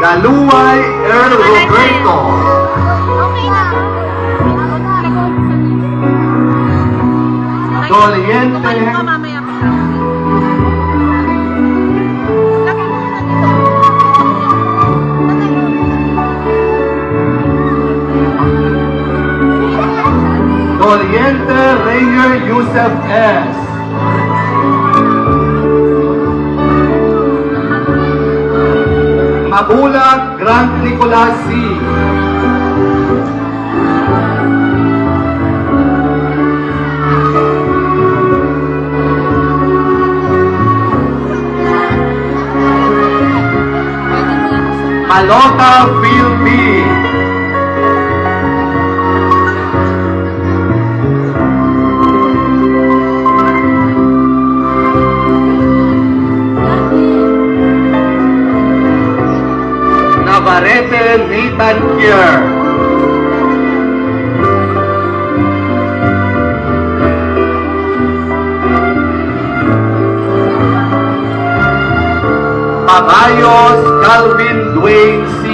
Galuay Earl Roberto. Okay na. Doliente Tumayo ka mamaya pa. Doliente Ranger Yusef S. Mabulag Grant Nicolas C. Malota Phil B. Navarrete Nathan Kier. Pabayos Calvin Dwayne C.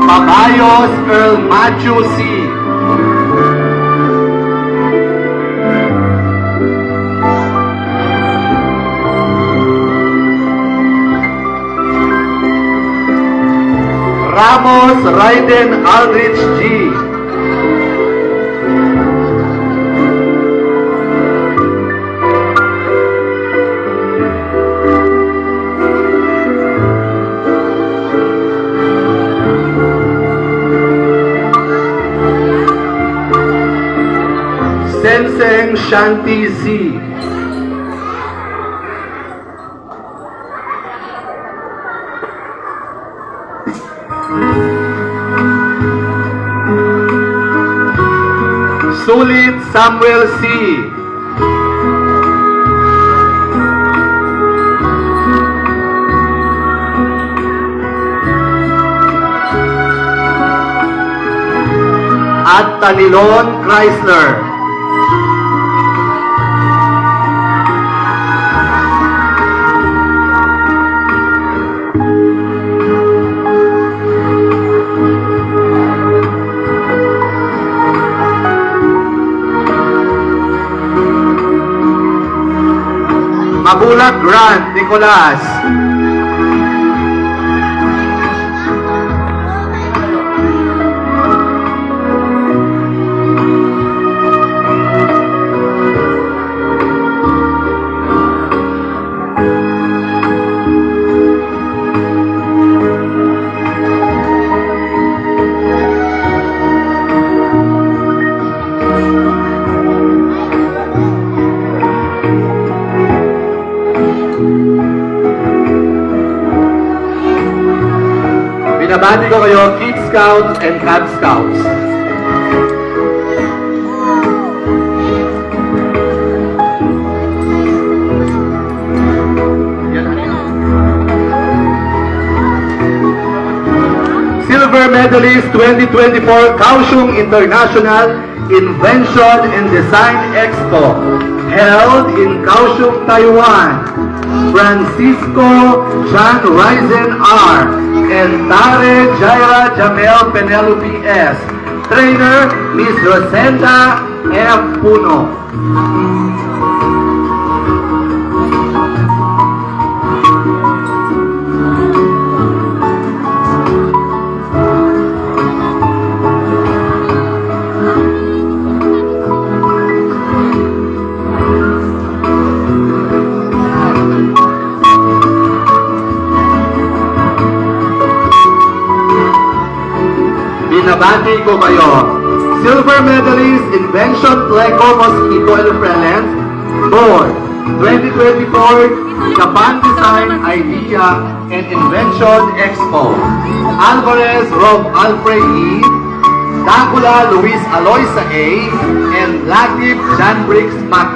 Pabayos Earl Matthew C. Ramos Raiden Aldrich G. Senseng Shanti Z. Sulit Samuel C. At Tanilon Chrysler. Mabulag Grant Nicolas. Binabati ko kayo, Kid Scouts and Cub Scouts. Silver Medalist 2024 Kaohsiung International Invention and Design Expo held in Kaohsiung, Taiwan. Francisco John Risen R. and Tare Jaira Jamel Penelope S. Trainer, Miss Rosenda F. Puno. Binabati ko kayo. Silver Medalist Invention Pleco Mosquito and Repellent Board 2024 Japan Design Idea and Invention Expo. Alvarez Rob Alfred E. Dacula Luis Aloysa A. and Latif John Briggs Mac.